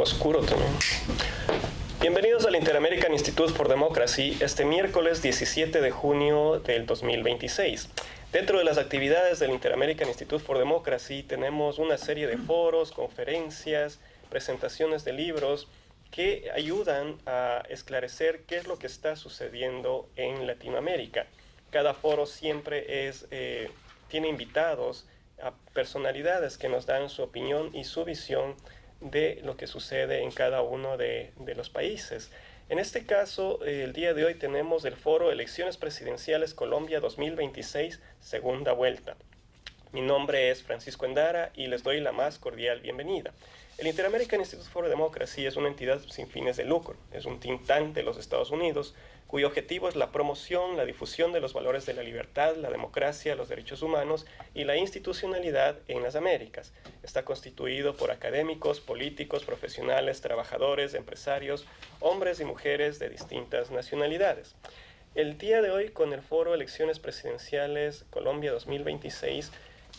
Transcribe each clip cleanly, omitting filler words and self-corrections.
Oscuro también. Bienvenidos al Inter-American Institute for Democracy este miércoles 17 de junio del 2026. Dentro de las actividades del Inter-American Institute for Democracy tenemos una serie de foros, conferencias, presentaciones de libros que ayudan a esclarecer qué es lo que está sucediendo en Latinoamérica. Cada foro siempre tiene invitados a personalidades que nos dan su opinión y su visión de lo que sucede en cada uno de los países. En este caso, el día de hoy tenemos el foro Elecciones Presidenciales Colombia 2026, segunda vuelta. Mi nombre es Francisco Endara y les doy la más cordial bienvenida. El Inter-American Institute for Democracy es una entidad sin fines de lucro, es un think tank de los Estados Unidos, cuyo objetivo es la promoción, la difusión de los valores de la libertad, la democracia, los derechos humanos y la institucionalidad en las Américas. Está constituido por académicos, políticos, profesionales, trabajadores, empresarios, hombres y mujeres de distintas nacionalidades. El día de hoy, con el foro Elecciones Presidenciales Colombia 2026,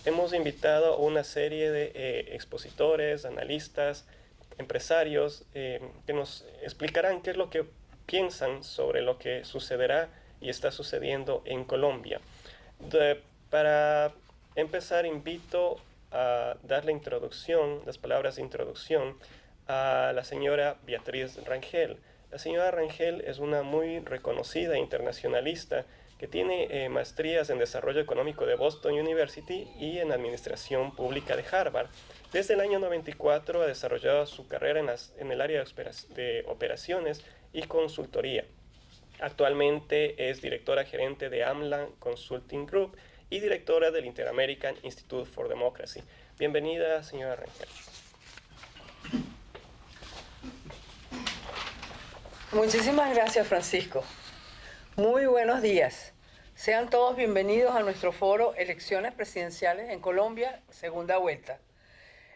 hemos invitado a una serie de expositores, analistas, empresarios que nos explicarán qué es lo que piensan sobre lo que sucederá y está sucediendo en Colombia. Para empezar, invito a dar las palabras de introducción a la señora Beatriz Rangel. La señora Rangel es una muy reconocida internacionalista que tiene maestrías en Desarrollo Económico de Boston University y en Administración Pública de Harvard. Desde el año 94 ha desarrollado su carrera en el área de operaciones y consultoría. Actualmente es directora gerente de AMLA Consulting Group y directora del Inter-American Institute for Democracy. Bienvenida, señora Rangel. Muchísimas gracias, Francisco. Muy buenos días. Sean todos bienvenidos a nuestro foro Elecciones Presidenciales en Colombia, segunda vuelta.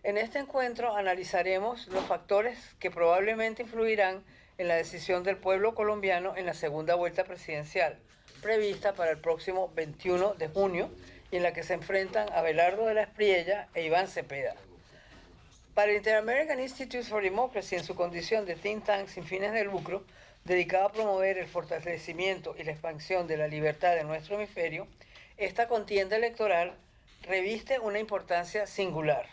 En este encuentro analizaremos los factores que probablemente influirán en la decisión del pueblo colombiano en la segunda vuelta presidencial, prevista para el próximo 21 de junio, y en la que se enfrentan Abelardo de la Espriella e Iván Cepeda. Para el Inter-American Institute for Democracy, en su condición de think tank sin fines de lucro, dedicado a promover el fortalecimiento y la expansión de la libertad de nuestro hemisferio, esta contienda electoral reviste una importancia singular.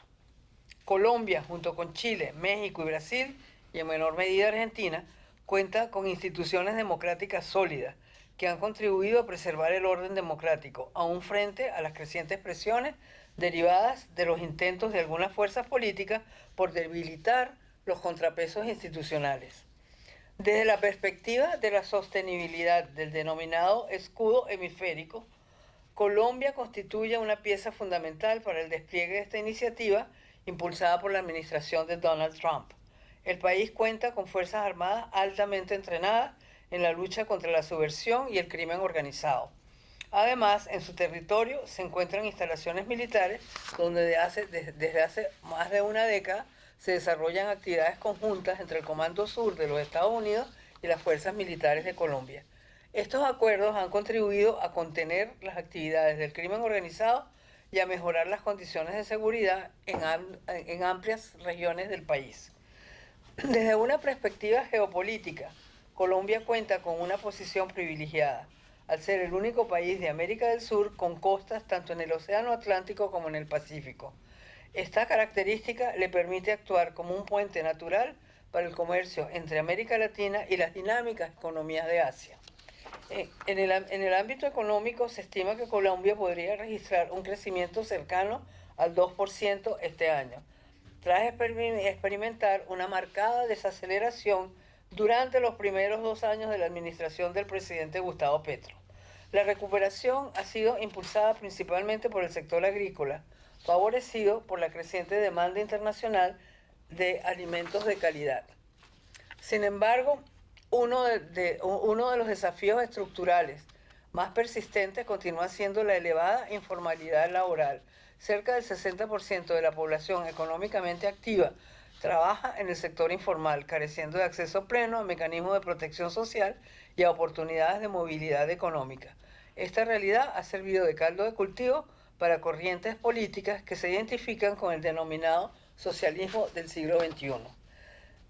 Colombia, junto con Chile, México y Brasil, y en menor medida Argentina, cuenta con instituciones democráticas sólidas que han contribuido a preservar el orden democrático, aún frente a las crecientes presiones derivadas de los intentos de algunas fuerzas políticas por debilitar los contrapesos institucionales. Desde la perspectiva de la sostenibilidad del denominado escudo hemisférico, Colombia constituye una pieza fundamental para el despliegue de esta iniciativa impulsada por la administración de Donald Trump. El país cuenta con fuerzas armadas altamente entrenadas en la lucha contra la subversión y el crimen organizado. Además, en su territorio se encuentran instalaciones militares donde desde hace más de una década se desarrollan actividades conjuntas entre el Comando Sur de los Estados Unidos y las Fuerzas Militares de Colombia. Estos acuerdos han contribuido a contener las actividades del crimen organizado y a mejorar las condiciones de seguridad en amplias regiones del país. Desde una perspectiva geopolítica, Colombia cuenta con una posición privilegiada, al ser el único país de América del Sur con costas tanto en el Océano Atlántico como en el Pacífico. Esta característica le permite actuar como un puente natural para el comercio entre América Latina y las dinámicas economías de Asia. En el ámbito económico se estima que Colombia podría registrar un crecimiento cercano al 2% este año, tras experimentar una marcada desaceleración durante los primeros 2 años de la administración del presidente Gustavo Petro. La recuperación ha sido impulsada principalmente por el sector agrícola, favorecido por la creciente demanda internacional de alimentos de calidad. Sin embargo, uno de los desafíos estructurales más persistentes continúa siendo la elevada informalidad laboral. Cerca del 60% de la población económicamente activa trabaja en el sector informal, careciendo de acceso pleno a mecanismos de protección social y a oportunidades de movilidad económica. Esta realidad ha servido de caldo de cultivo para corrientes políticas que se identifican con el denominado socialismo del siglo XXI.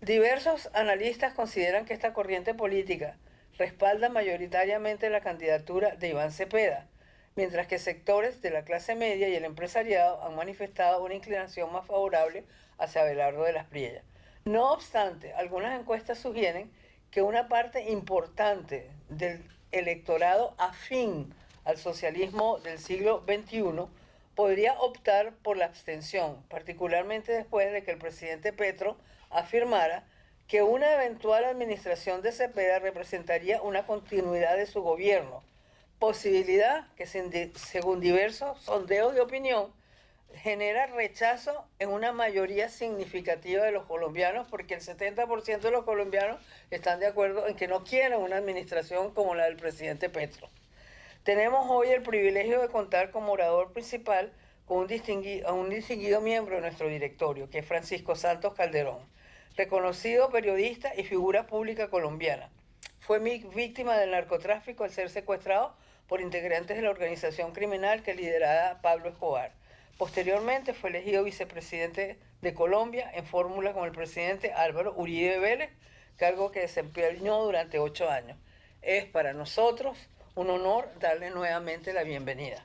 Diversos analistas consideran que esta corriente política respalda mayoritariamente la candidatura de Iván Cepeda, mientras que sectores de la clase media y el empresariado han manifestado una inclinación más favorable hacia Abelardo de las Priellas. No obstante, algunas encuestas sugieren que una parte importante del electorado afín al socialismo del siglo XXI podría optar por la abstención, particularmente después de que el presidente Petro afirmara que una eventual administración de Cepeda representaría una continuidad de su gobierno, posibilidad que según diversos sondeos de opinión genera rechazo en una mayoría significativa de los colombianos, porque el 70% de los colombianos están de acuerdo en que no quieren una administración como la del presidente Petro. Tenemos hoy el privilegio de contar como orador principal con un distinguido miembro de nuestro directorio, que es Francisco Santos Calderón, reconocido periodista y figura pública colombiana. Fue víctima del narcotráfico al ser secuestrado por integrantes de la organización criminal que lideraba Pablo Escobar. Posteriormente fue elegido vicepresidente de Colombia en fórmula con el presidente Álvaro Uribe Vélez, cargo que desempeñó durante 8 años. Es para nosotros un honor darle nuevamente la bienvenida.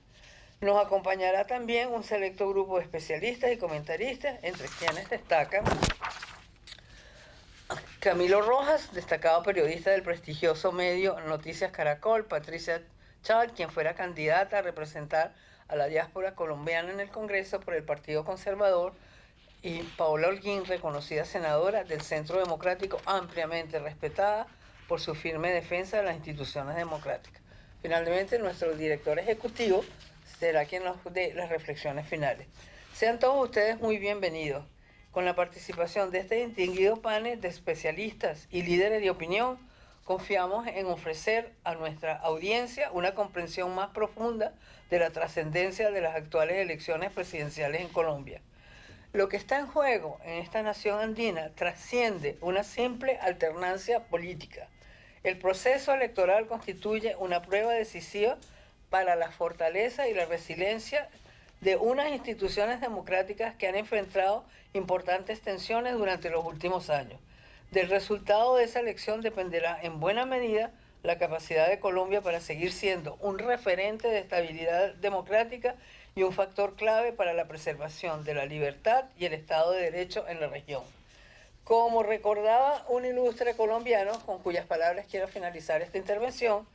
Nos acompañará también un selecto grupo de especialistas y comentaristas, entre quienes destacan Camilo Rojas, destacado periodista del prestigioso medio Noticias Caracol; Patricia Chal, quien fuera candidata a representar a la diáspora colombiana en el Congreso por el Partido Conservador; y Paola Holguín, reconocida senadora del Centro Democrático, ampliamente respetada por su firme defensa de las instituciones democráticas. Finalmente, nuestro director ejecutivo será quien nos dé las reflexiones finales. Sean todos ustedes muy bienvenidos. Con la participación de este distinguido panel de especialistas y líderes de opinión, confiamos en ofrecer a nuestra audiencia una comprensión más profunda de la trascendencia de las actuales elecciones presidenciales en Colombia. Lo que está en juego en esta nación andina trasciende una simple alternancia política. El proceso electoral constituye una prueba decisiva para la fortaleza y la resiliencia de unas instituciones democráticas que han enfrentado importantes tensiones durante los últimos años. Del resultado de esa elección dependerá en buena medida la capacidad de Colombia para seguir siendo un referente de estabilidad democrática y un factor clave para la preservación de la libertad y el Estado de Derecho en la región. Como recordaba un ilustre colombiano, con cuyas palabras quiero finalizar esta intervención,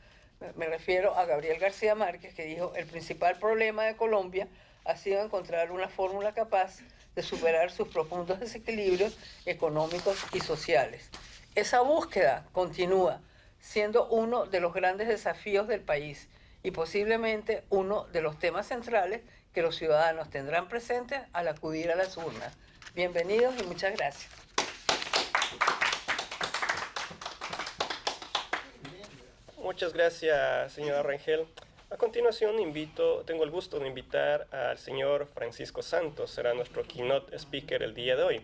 me refiero a Gabriel García Márquez, que dijo: el principal problema de Colombia ha sido encontrar una fórmula capaz de superar sus profundos desequilibrios económicos y sociales. Esa búsqueda continúa siendo uno de los grandes desafíos del país y posiblemente uno de los temas centrales que los ciudadanos tendrán presentes al acudir a las urnas. Bienvenidos y muchas gracias. Muchas gracias, señora Rangel. A continuación tengo el gusto de invitar al señor Francisco Santos, será nuestro keynote speaker el día de hoy.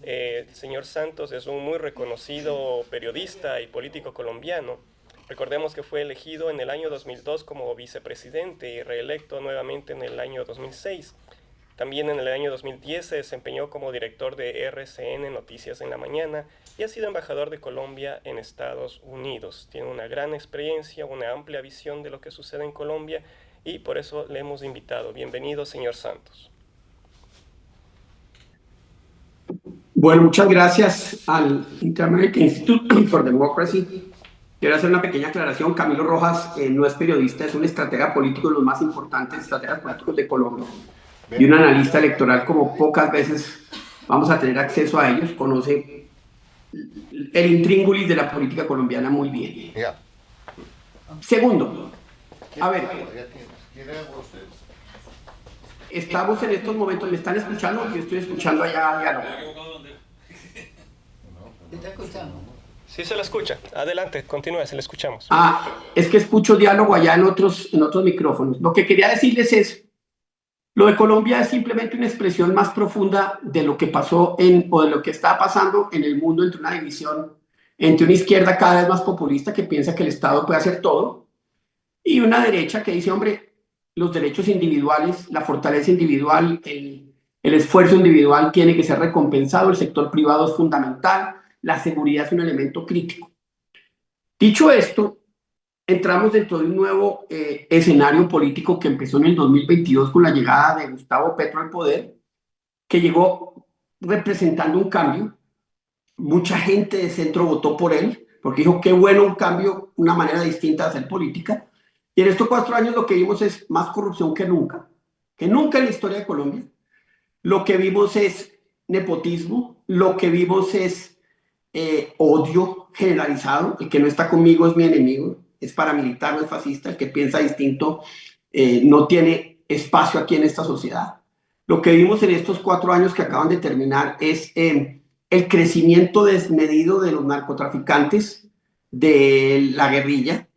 El señor Santos es un muy reconocido periodista y político colombiano. Recordemos que fue elegido en el año 2002 como vicepresidente y reelecto nuevamente en el año 2006. También en el año 2010 se desempeñó como director de RCN Noticias en la Mañana y ha sido embajador de Colombia en Estados Unidos. Tiene una gran experiencia, una amplia visión de lo que sucede en Colombia y por eso le hemos invitado. Bienvenido, señor Santos. Bueno, muchas gracias al Inter-American Institute for Democracy. Quiero hacer una pequeña aclaración. Camilo Rojas no es periodista, es un estratega político de los más importantes estrategas políticos de Colombia y un analista electoral como pocas veces vamos a tener acceso a ellos. Conoce el intríngulis de la política colombiana muy bien. Segundo, a ver, estamos en estos momentos, ¿me están escuchando? Yo estoy escuchando allá diálogo. ¿Me está escuchando? Sí, se la escucha. Adelante, continúe, se la escuchamos. Es que escucho diálogo allá en otros micrófonos. Lo que quería decirles es, lo de Colombia es simplemente una expresión más profunda de lo que pasó o de lo que está pasando en el mundo, entre una división, entre una izquierda cada vez más populista que piensa que el Estado puede hacer todo y una derecha que dice, hombre, los derechos individuales, la fortaleza individual, el esfuerzo individual tiene que ser recompensado, el sector privado es fundamental, la seguridad es un elemento crítico. Dicho esto, entramos dentro de un nuevo escenario político que empezó en el 2022 con la llegada de Gustavo Petro al poder, que llegó representando un cambio. Mucha gente de centro votó por él, porque dijo, qué bueno un cambio, una manera distinta de hacer política. Y en estos 4 años lo que vimos es más corrupción que nunca en la historia de Colombia. Lo que vimos es nepotismo, lo que vimos es odio generalizado. El que no está conmigo es mi enemigo, es paramilitar o es fascista. El que piensa distinto no tiene espacio aquí en esta sociedad. Lo que vimos en estos 4 años que acaban de terminar es el crecimiento desmedido de los narcotraficantes, de la guerrilla,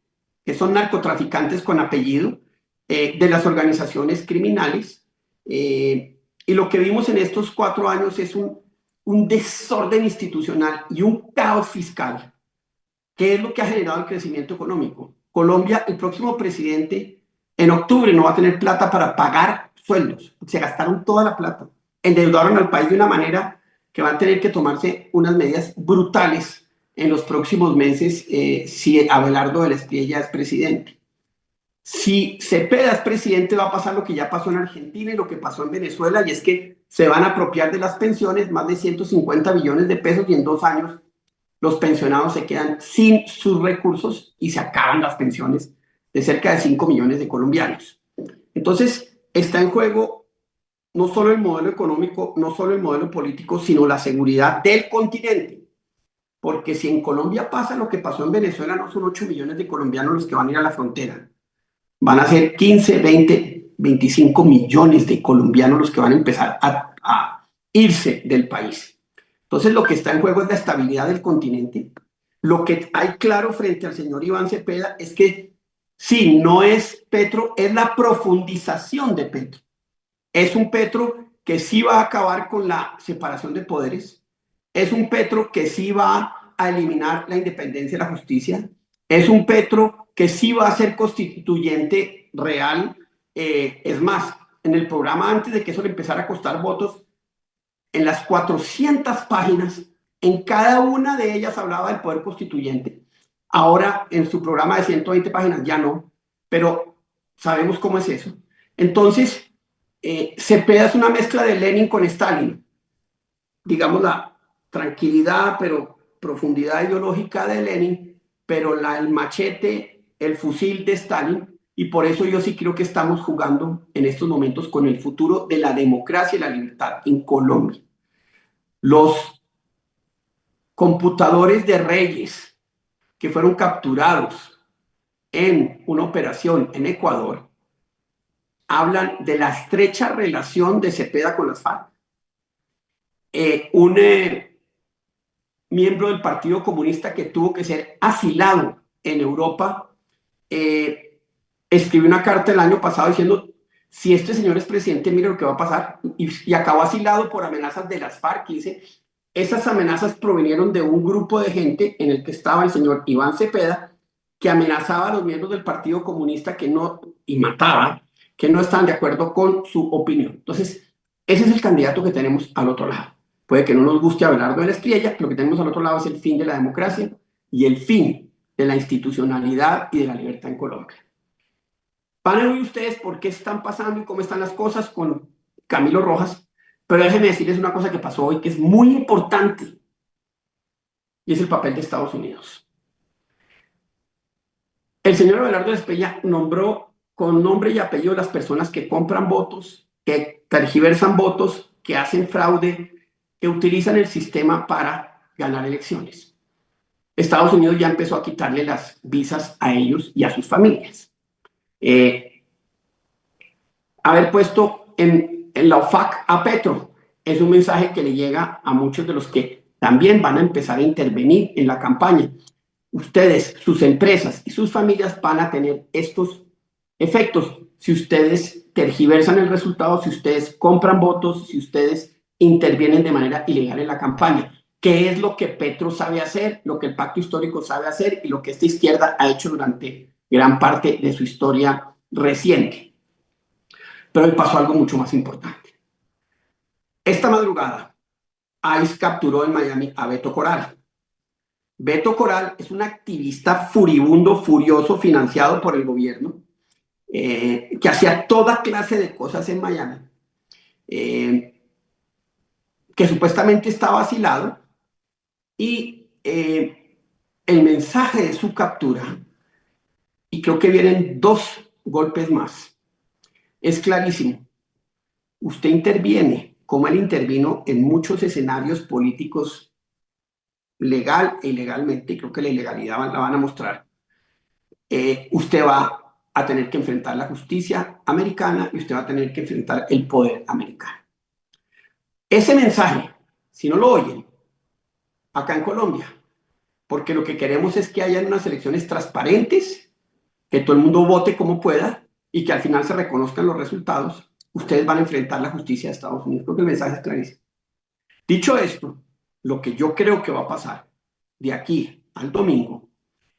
que son narcotraficantes con apellido, de las organizaciones criminales. Y lo que vimos en estos 4 años es un desorden institucional y un caos fiscal, que es lo que ha generado el crecimiento económico. Colombia, el próximo presidente, en octubre no va a tener plata para pagar sueldos. Se gastaron toda la plata. Endeudaron al país de una manera que van a tener que tomarse unas medidas brutales en los próximos meses si Abelardo de la Espriella es presidente. Si Cepeda es presidente, va a pasar lo que ya pasó en Argentina y lo que pasó en Venezuela, y es que se van a apropiar de las pensiones más de 150 billones de pesos, y en 2 años los pensionados se quedan sin sus recursos y se acaban las pensiones de cerca de 5 millones de colombianos. Entonces, está en juego no solo el modelo económico, no solo el modelo político, sino la seguridad del continente. Porque si en Colombia pasa lo que pasó en Venezuela, no son 8 millones de colombianos los que van a ir a la frontera. Van a ser 15, 20, 25 millones de colombianos los que van a empezar a irse del país. Entonces, lo que está en juego es la estabilidad del continente. Lo que hay claro frente al señor Iván Cepeda es que sí, no es Petro, es la profundización de Petro. Es un Petro que sí va a acabar con la separación de poderes. Es un Petro que sí va a eliminar la independencia de la justicia. Es un Petro que sí va a ser constituyente real. Es más, en el programa, antes de que eso le empezara a costar votos, en las 400 páginas, en cada una de ellas hablaba del poder constituyente. Ahora, en su programa de 120 páginas, ya no, pero sabemos cómo es eso. Entonces, Cepeda es una mezcla de Lenin con Stalin. Digamos la tranquilidad, pero profundidad ideológica de Lenin, pero el machete, el fusil de Stalin. Y por eso yo sí creo que estamos jugando en estos momentos con el futuro de la democracia y la libertad en Colombia. Los computadores de Reyes que fueron capturados en una operación en Ecuador hablan de la estrecha relación de Cepeda con las FARC. Un miembro del Partido Comunista que tuvo que ser asilado en Europa escribió una carta el año pasado diciendo, si este señor es presidente, mire lo que va a pasar, y acabó asilado por amenazas de las FARC. Y dice, esas amenazas provinieron de un grupo de gente en el que estaba el señor Iván Cepeda, que amenazaba a los miembros del Partido Comunista y mataba, que no estaban de acuerdo con su opinión. Entonces, ese es el candidato que tenemos al otro lado. Puede que no nos guste Abelardo de la Espriella, lo que tenemos al otro lado es el fin de la democracia y el fin de la institucionalidad y de la libertad en Colombia. Van a oír ustedes por qué están pasando y cómo están las cosas con Camilo Rojas, pero déjenme decirles una cosa que pasó hoy que es muy importante, y es el papel de Estados Unidos. El señor Abelardo de la Espriella nombró con nombre y apellido las personas que compran votos, que tergiversan votos, que hacen fraude, que utilizan el sistema para ganar elecciones. Estados Unidos ya empezó a quitarle las visas a ellos y a sus familias. Haber puesto en la OFAC a Petro es un mensaje que le llega a muchos de los que también van a empezar a intervenir en la campaña. Ustedes, sus empresas y sus familias van a tener estos efectos si ustedes tergiversan el resultado, si ustedes compran votos, si ustedes intervienen de manera ilegal en la campaña. ¿Qué es lo que Petro sabe hacer, lo que el Pacto Histórico sabe hacer y lo que esta izquierda ha hecho durante gran parte de su historia reciente? Pero hoy pasó algo mucho más importante. Esta madrugada, ICE capturó en Miami a Beto Corral. Beto Coral es un activista furibundo, furioso, financiado por el gobierno, que hacía toda clase de cosas en Miami, que supuestamente estaba asilado, y el mensaje de su captura, y creo que vienen 2 golpes más, es clarísimo. Usted interviene, como él intervino en muchos escenarios políticos, legal e ilegalmente, y creo que la ilegalidad la van a mostrar. Usted va a tener que enfrentar la justicia americana y usted va a tener que enfrentar el poder americano. Ese mensaje, si no lo oyen, acá en Colombia, porque lo que queremos es que haya unas elecciones transparentes, que todo el mundo vote como pueda y que al final se reconozcan los resultados, ustedes van a enfrentar la justicia de Estados Unidos. Creo que el mensaje es clarísimo. Dicho esto, lo que yo creo que va a pasar de aquí al domingo,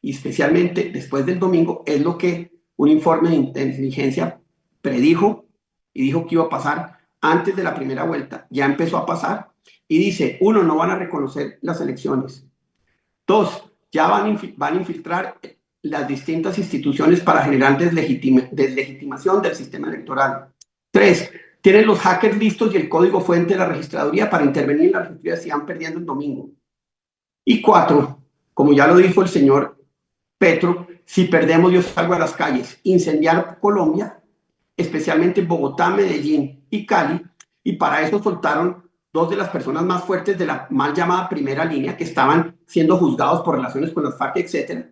y especialmente después del domingo, es lo que un informe de inteligencia predijo y dijo que iba a pasar antes de la primera vuelta. Ya empezó a pasar y dice, 1, no van a reconocer las elecciones. 2, ya van a infiltrar las distintas instituciones para generar deslegitimación del sistema electoral. 3, tienen los hackers listos y el código fuente de la registraduría para intervenir en la registraduría si van perdiendo el domingo. Y 4, como ya lo dijo el señor Petro, si perdemos yo salgo a las calles, incendiar Colombia, especialmente Bogotá, Medellín y Cali, y para eso soltaron 2 de las personas más fuertes de la mal llamada primera línea, que estaban siendo juzgados por relaciones con las FARC, etc.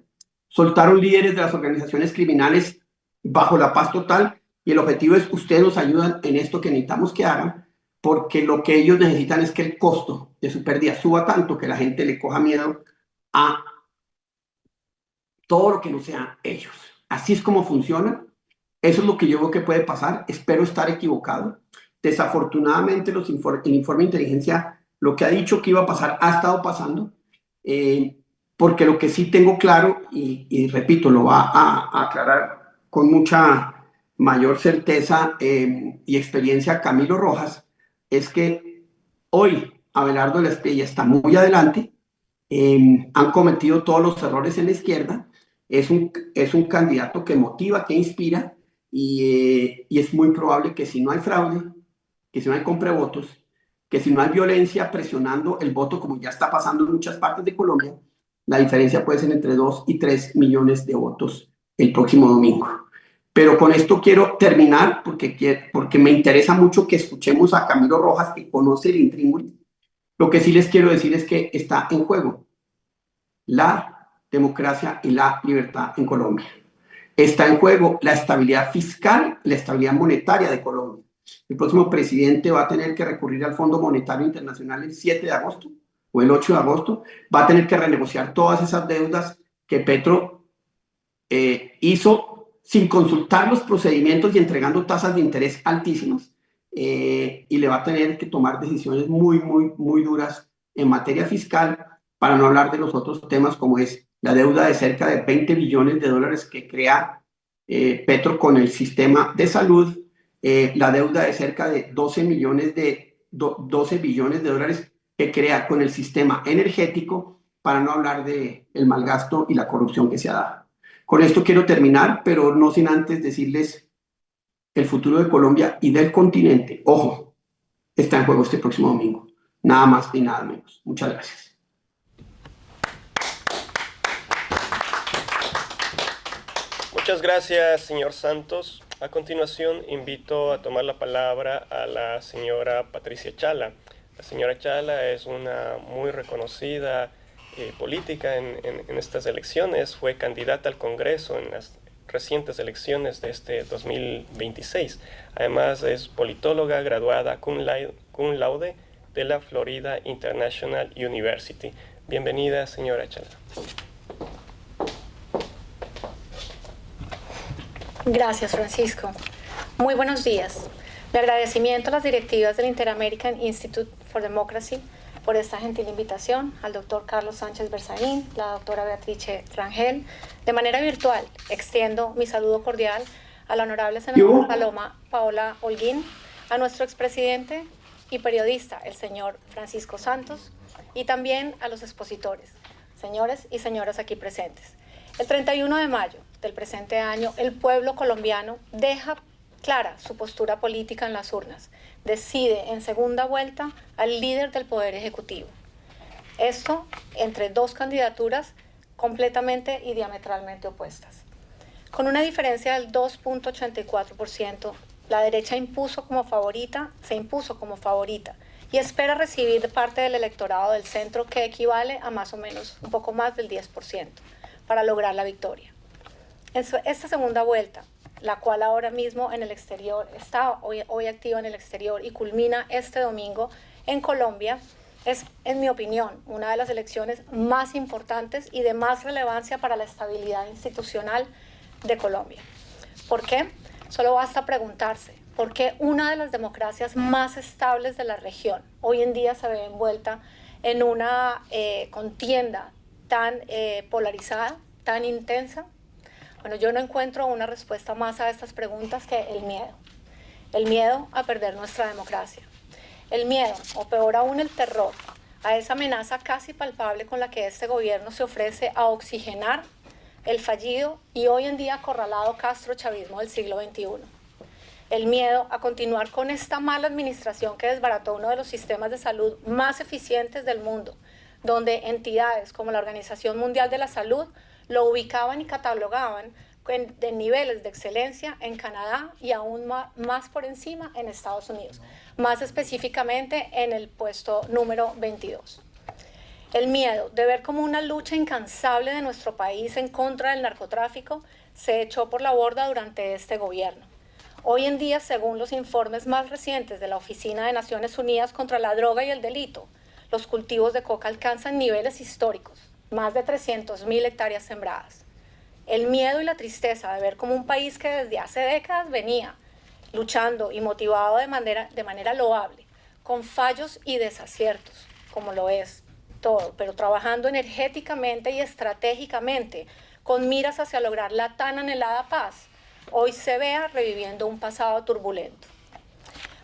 Soltaron líderes de las organizaciones criminales bajo la paz total, y el objetivo es, ustedes nos ayudan en esto que necesitamos que hagan, porque lo que ellos necesitan es que el costo de su pérdida suba tanto que la gente le coja miedo a todo lo que no sean ellos. Así es como funciona. Eso es lo que yo creo que puede pasar. Espero estar equivocado. Desafortunadamente, el informe de inteligencia, lo que ha dicho que iba a pasar, ha estado pasando. Porque lo que sí tengo claro, y repito, lo va a aclarar con mucha mayor certeza y experiencia Camilo Rojas, es que hoy Abelardo de la Espriella está muy adelante. Han cometido todos los errores en la izquierda. Es un candidato que motiva, que inspira, y es muy probable que si no hay fraude, que si no hay compra de votos, que si no hay violencia presionando el voto, como ya está pasando en muchas partes de Colombia, la diferencia puede ser entre 2 y 3 millones de votos el próximo domingo. Pero con esto quiero terminar porque me interesa mucho que escuchemos a Camilo Rojas, que conoce el intríngulis. Lo que sí les quiero decir es que está en juego la democracia y la libertad en Colombia. Está en juego la estabilidad fiscal, la estabilidad monetaria de Colombia. El próximo presidente va a tener que recurrir al Fondo Monetario Internacional el 7 de agosto o el 8 de agosto. Va a tener que renegociar todas esas deudas que Petro hizo sin consultar los procedimientos y entregando tasas de interés altísimas. Y le va a tener que tomar decisiones muy, muy, muy duras en materia fiscal, para no hablar de los otros temas como es la deuda de cerca de 20 billones de dólares que crea Petro con el sistema de salud, la deuda de cerca de 12 billones de dólares que crea con el sistema energético, para no hablar del malgasto y la corrupción que se ha dado. Con esto quiero terminar, pero no sin antes decirles el futuro de Colombia y del continente, ojo, está en juego este próximo domingo. Nada más ni nada menos. Muchas gracias. Muchas gracias, señor Santos. A continuación, invito a tomar la palabra a la señora Patricia Chala. La señora Chala es una muy reconocida política en estas elecciones. Fue candidata al Congreso en las recientes elecciones de este 2026. Además, es politóloga graduada cum laude de la Florida International University. Bienvenida, señora Chala. Gracias, Francisco. Muy buenos días. Mi agradecimiento a las directivas del Inter-American Institute for Democracy por esta gentil invitación, al doctor Carlos Sánchez Berzaín, la doctora Beatrice Rangel. De manera virtual, extiendo mi saludo cordial a la honorable senadora Paola Holguín, a nuestro expresidente y periodista, el señor Francisco Santos, y también a los expositores, señores y señoras aquí presentes. El 31 de mayo del presente año, el pueblo colombiano deja clara su postura política en las urnas. Decide en segunda vuelta al líder del Poder Ejecutivo. Esto entre dos candidaturas completamente y diametralmente opuestas. Con una diferencia del 2.84%, la derecha se impuso como favorita y espera recibir de parte del electorado del centro que equivale a más o menos un poco más del 10% para lograr la victoria. En esta segunda vuelta, la cual ahora mismo en el exterior está hoy activa en el exterior y culmina este domingo en Colombia, es, en mi opinión, una de las elecciones más importantes y de más relevancia para la estabilidad institucional de Colombia. ¿Por qué? Solo basta preguntarse, ¿por qué una de las democracias más estables de la región hoy en día se ve envuelta en una contienda tan polarizada, tan intensa? Bueno, yo no encuentro una respuesta más a estas preguntas que el miedo. El miedo a perder nuestra democracia. El miedo, o peor aún el terror, a esa amenaza casi palpable con la que este gobierno se ofrece a oxigenar el fallido y hoy en día acorralado castrochavismo del siglo XXI. El miedo a continuar con esta mala administración que desbarató uno de los sistemas de salud más eficientes del mundo, donde entidades como la Organización Mundial de la Salud lo ubicaban y catalogaban de niveles de excelencia en Canadá y aún más por encima en Estados Unidos, más específicamente en el puesto número 22. El miedo de ver como una lucha incansable de nuestro país en contra del narcotráfico se echó por la borda durante este gobierno. Hoy en día, según los informes más recientes de la Oficina de Naciones Unidas contra la Droga y el Delito, los cultivos de coca alcanzan niveles históricos, más de 300.000 hectáreas sembradas. El miedo y la tristeza de ver como un país que desde hace décadas venía luchando y motivado de manera loable, con fallos y desaciertos, como lo es todo, pero trabajando energéticamente y estratégicamente con miras hacia lograr la tan anhelada paz, hoy se vea reviviendo un pasado turbulento.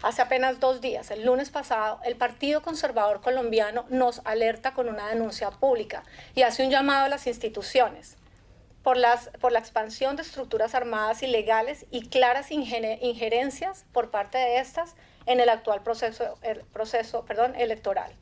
Hace apenas 2 días, el lunes pasado, el Partido Conservador Colombiano nos alerta con una denuncia pública y hace un llamado a las instituciones por la expansión de estructuras armadas ilegales y claras injerencias por parte de estas en el actual proceso electoral.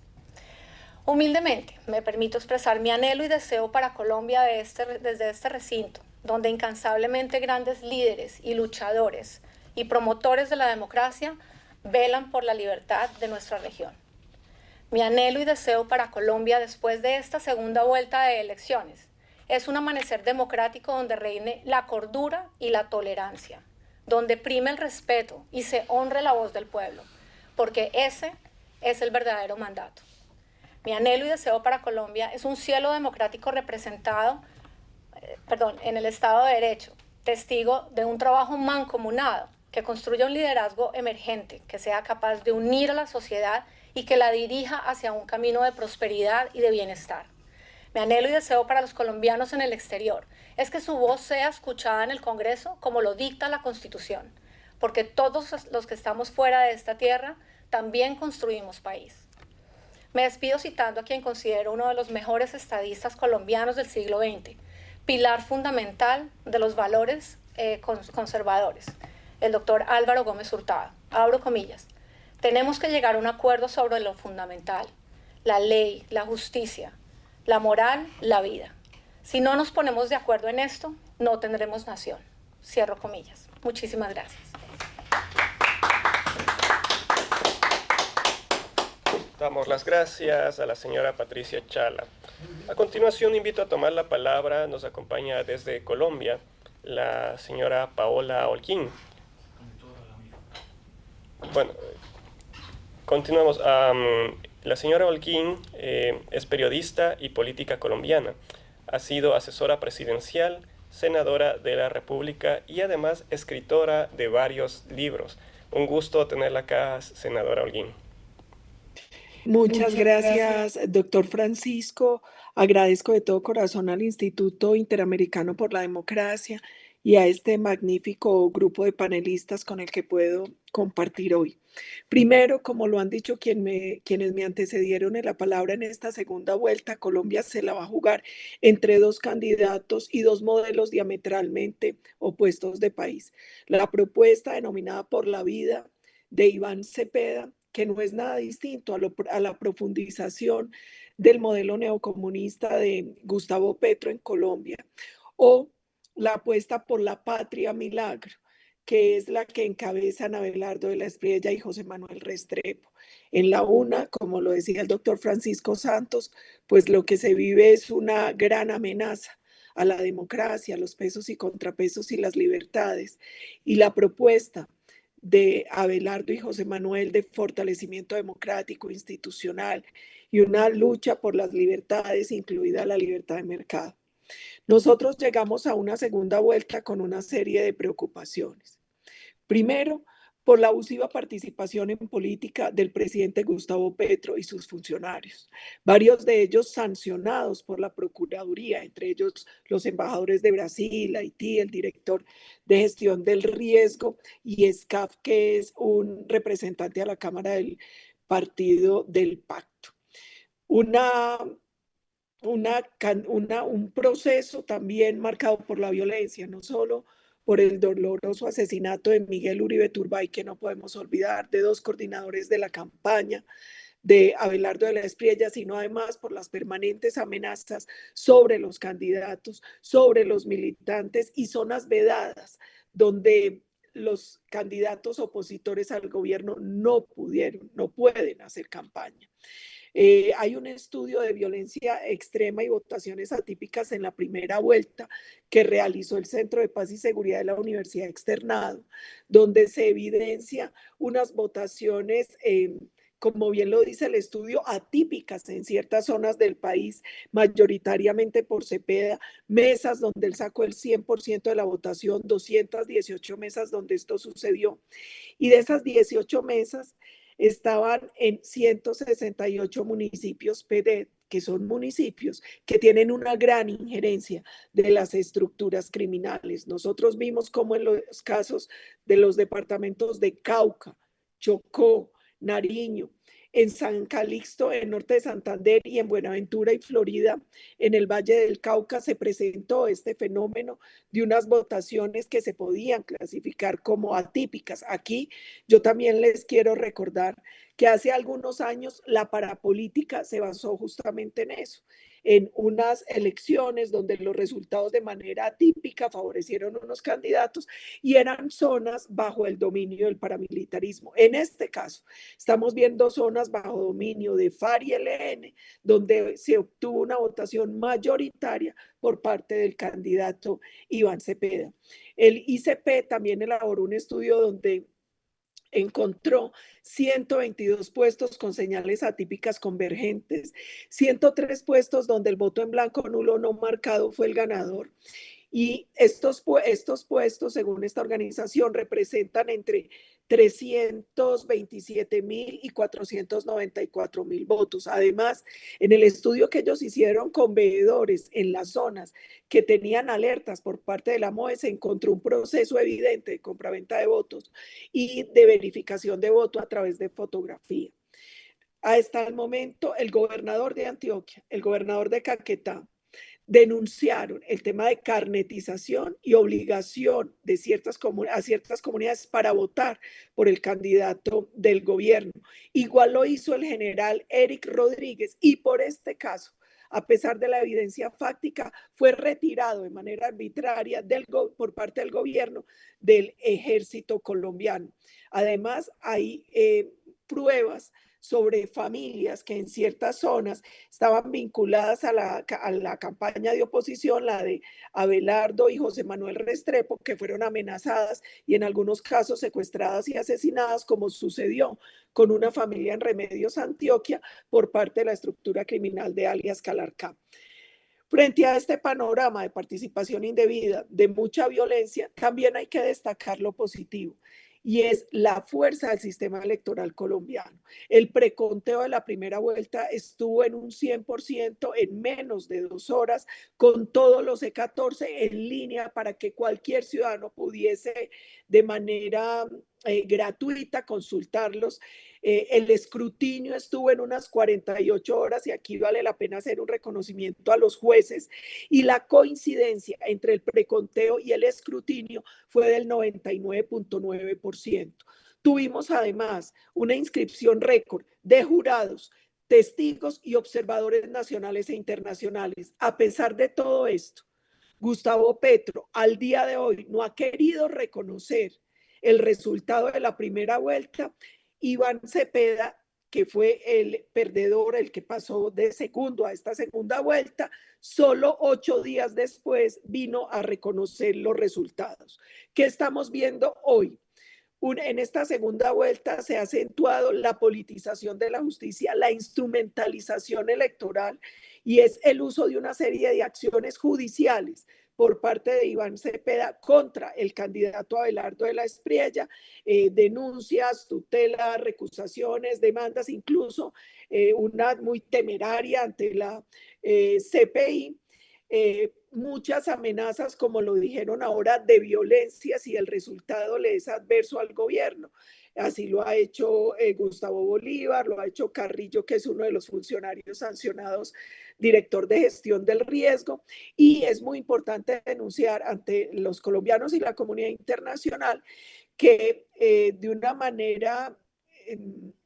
Humildemente, me permito expresar mi anhelo y deseo para Colombia desde este recinto, donde incansablemente grandes líderes y luchadores y promotores de la democracia velan por la libertad de nuestra región. Mi anhelo y deseo para Colombia después de esta segunda vuelta de elecciones es un amanecer democrático donde reine la cordura y la tolerancia, donde prime el respeto y se honre la voz del pueblo, porque ese es el verdadero mandato. Mi anhelo y deseo para Colombia es un cielo democrático representado en el Estado de Derecho, testigo de un trabajo mancomunado que construya un liderazgo emergente, que sea capaz de unir a la sociedad y que la dirija hacia un camino de prosperidad y de bienestar. Mi anhelo y deseo para los colombianos en el exterior es que su voz sea escuchada en el Congreso como lo dicta la Constitución, porque todos los que estamos fuera de esta tierra también construimos país. Me despido citando a quien considero uno de los mejores estadistas colombianos del siglo XX, pilar fundamental de los valores conservadores, el doctor Álvaro Gómez Hurtado. Abro comillas. Tenemos que llegar a un acuerdo sobre lo fundamental, la ley, la justicia, la moral, la vida. Si no nos ponemos de acuerdo en esto, no tendremos nación. Cierro comillas. Muchísimas gracias. Damos las gracias a la señora Patricia Chala. A continuación invito a tomar la palabra, nos acompaña desde Colombia, la señora Paola Holguín. Bueno, continuamos. La señora Holguín es periodista y política colombiana. Ha sido asesora presidencial, senadora de la República y además escritora de varios libros. Un gusto tenerla acá, senadora Holguín. Muchas gracias, doctor Francisco. Agradezco de todo corazón al Instituto Interamericano por la Democracia y a este magnífico grupo de panelistas con el que puedo compartir hoy. Primero, como lo han dicho quienes me antecedieron en la palabra, en esta segunda vuelta, Colombia se la va a jugar entre dos candidatos y dos modelos diametralmente opuestos de país. La propuesta denominada Por la Vida de Iván Cepeda, que no es nada distinto a la profundización del modelo neocomunista de Gustavo Petro en Colombia, o la apuesta por la patria milagro, que es la que encabezan Abelardo de la Espriella y José Manuel Restrepo. En la una, como lo decía el doctor Francisco Santos, pues lo que se vive es una gran amenaza a la democracia, a los pesos y contrapesos y las libertades. Y la propuesta de Abelardo y José Manuel de fortalecimiento democrático, institucional y una lucha por las libertades, incluida la libertad de mercado. Nosotros llegamos a una segunda vuelta con una serie de preocupaciones. Primero, por la abusiva participación en política del presidente Gustavo Petro y sus funcionarios, varios de ellos sancionados por la Procuraduría, entre ellos los embajadores de Brasil, Haití, el director de gestión del riesgo y SCAF, que es un representante a la Cámara del Partido del Pacto. Un proceso también marcado por la violencia, no solo por el doloroso asesinato de Miguel Uribe Turbay, que no podemos olvidar, de dos coordinadores de la campaña de Abelardo de la Espriella, sino además por las permanentes amenazas sobre los candidatos, sobre los militantes y zonas vedadas, donde los candidatos opositores al gobierno no pueden hacer campaña. Hay un estudio de violencia extrema y votaciones atípicas en la primera vuelta que realizó el Centro de Paz y Seguridad de la Universidad Externado, donde se evidencia unas votaciones, como bien lo dice el estudio, atípicas en ciertas zonas del país, mayoritariamente por Cepeda, mesas donde él sacó el 100% de la votación, 218 mesas donde esto sucedió. Y de esas 18 mesas, estaban en 168 municipios PD, que son municipios que tienen una gran injerencia de las estructuras criminales. Nosotros vimos cómo en los casos de los departamentos de Cauca, Chocó, Nariño, en San Calixto, en norte de Santander, y en Buenaventura y Florida, en el Valle del Cauca, se presentó este fenómeno de unas votaciones que se podían clasificar como atípicas. Aquí yo también les quiero recordar que hace algunos años la parapolítica se basó justamente en eso, en unas elecciones donde los resultados de manera atípica favorecieron unos candidatos y eran zonas bajo el dominio del paramilitarismo. En este caso, estamos viendo zonas bajo dominio de FARC y ELN, donde se obtuvo una votación mayoritaria por parte del candidato Iván Cepeda. El ICP también elaboró un estudio donde encontró 122 puestos con señales atípicas convergentes, 103 puestos donde el voto en blanco nulo no marcado fue el ganador. Y estos puestos, según esta organización, representan entre 327,000 y 494,000 votos. Además, en el estudio que ellos hicieron con veedores en las zonas que tenían alertas por parte de la MOE, se encontró un proceso evidente de compraventa de votos y de verificación de voto a través de fotografía. Hasta el momento, el gobernador de Antioquia, el gobernador de Caquetá, denunciaron el tema de carnetización y obligación de ciertas comunidades para votar por el candidato del gobierno. Igual lo hizo el general Eric Rodríguez, y por este caso, a pesar de la evidencia fáctica, fue retirado de manera arbitraria por parte del gobierno del ejército colombiano. Además, hay pruebas sobre familias que en ciertas zonas estaban vinculadas a la campaña de oposición, la de Abelardo y José Manuel Restrepo, que fueron amenazadas y en algunos casos secuestradas y asesinadas, como sucedió con una familia en Remedios, Antioquia, por parte de la estructura criminal de alias Calarcá. Frente a este panorama de participación indebida, de mucha violencia, también hay que destacar lo positivo. y es la fuerza del sistema electoral colombiano. El preconteo de la primera vuelta estuvo en un 100% en menos de 2 horas, con todos los E14 en línea para que cualquier ciudadano pudiese de manera gratuita consultarlos. El escrutinio estuvo en unas 48 horas y aquí vale la pena hacer un reconocimiento a los jueces, y la coincidencia entre el preconteo y el escrutinio fue del 99.9%. Tuvimos además una inscripción récord de jurados, testigos y observadores nacionales e internacionales. A pesar de todo esto, Gustavo Petro al día de hoy no ha querido reconocer el resultado de la primera vuelta. Iván Cepeda, que fue el perdedor, el que pasó de segundo a esta segunda vuelta, solo 8 días después vino a reconocer los resultados. ¿Qué estamos viendo hoy? En esta segunda vuelta se ha acentuado la politización de la justicia, la instrumentalización electoral, y es el uso de una serie de acciones judiciales por parte de Iván Cepeda contra el candidato Abelardo de la Espriella, denuncias, tutelas, recusaciones, demandas, incluso una muy temeraria ante la CPI. Muchas amenazas, como lo dijeron ahora, de violencia si el resultado le es adverso al gobierno. Así lo ha hecho Gustavo Bolívar, lo ha hecho Carrillo, que es uno de los funcionarios sancionados, director de gestión del riesgo. Y es muy importante denunciar ante los colombianos y la comunidad internacional que de una manera,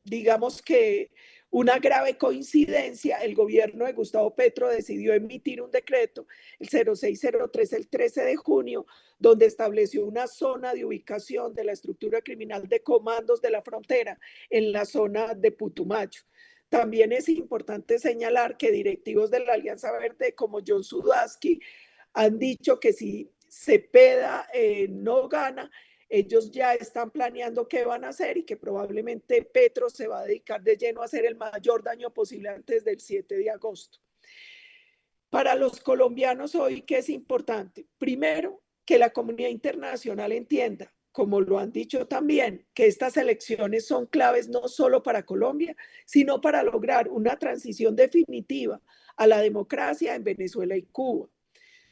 digamos que una grave coincidencia, el gobierno de Gustavo Petro decidió emitir un decreto, el 0603, el 13 de junio, donde estableció una zona de ubicación de la estructura criminal de comandos de la frontera en la zona de Putumayo. También es importante señalar que directivos de la Alianza Verde, como John Sudarsky, han dicho que si Cepeda no gana, ellos ya están planeando qué van a hacer y que probablemente Petro se va a dedicar de lleno a hacer el mayor daño posible antes del 7 de agosto. Para los colombianos hoy, ¿qué es importante? Primero, que la comunidad internacional entienda, como lo han dicho también, que estas elecciones son claves no solo para Colombia, sino para lograr una transición definitiva a la democracia en Venezuela y Cuba.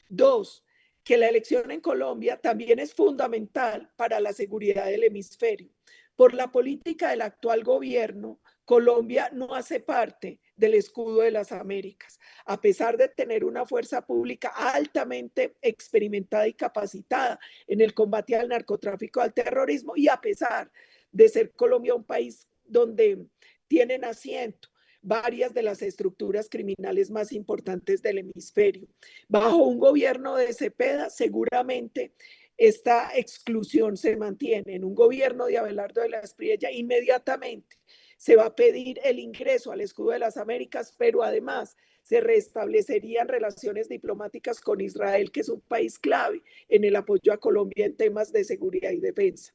2, que la elección en Colombia también es fundamental para la seguridad del hemisferio. Por la política del actual gobierno, Colombia no hace parte del escudo de las Américas, a pesar de tener una fuerza pública altamente experimentada y capacitada en el combate al narcotráfico y al terrorismo, y a pesar de ser Colombia un país donde tienen asiento varias de las estructuras criminales más importantes del hemisferio. Bajo un gobierno de Cepeda, seguramente esta exclusión se mantiene. En un gobierno de Abelardo de la Espriella, inmediatamente se va a pedir el ingreso al escudo de las Américas, pero además se restablecerían relaciones diplomáticas con Israel, que es un país clave en el apoyo a Colombia en temas de seguridad y defensa.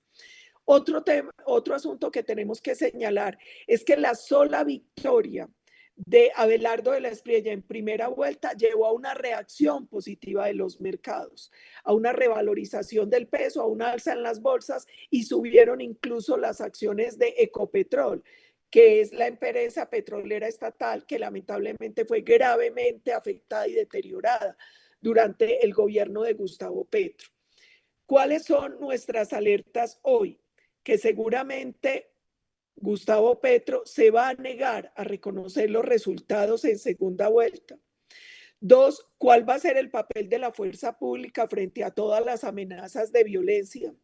Otro asunto que tenemos que señalar es que la sola victoria de Abelardo de la Espriella en primera vuelta llevó a una reacción positiva de los mercados, a una revalorización del peso, a una alza en las bolsas, y subieron incluso las acciones de Ecopetrol, que es la empresa petrolera estatal que lamentablemente fue gravemente afectada y deteriorada durante el gobierno de Gustavo Petro. ¿Cuáles son nuestras alertas hoy? Que seguramente Gustavo Petro se va a negar a reconocer los resultados en segunda vuelta. 2, ¿cuál va a ser el papel de la fuerza pública frente a todas las amenazas de violencia?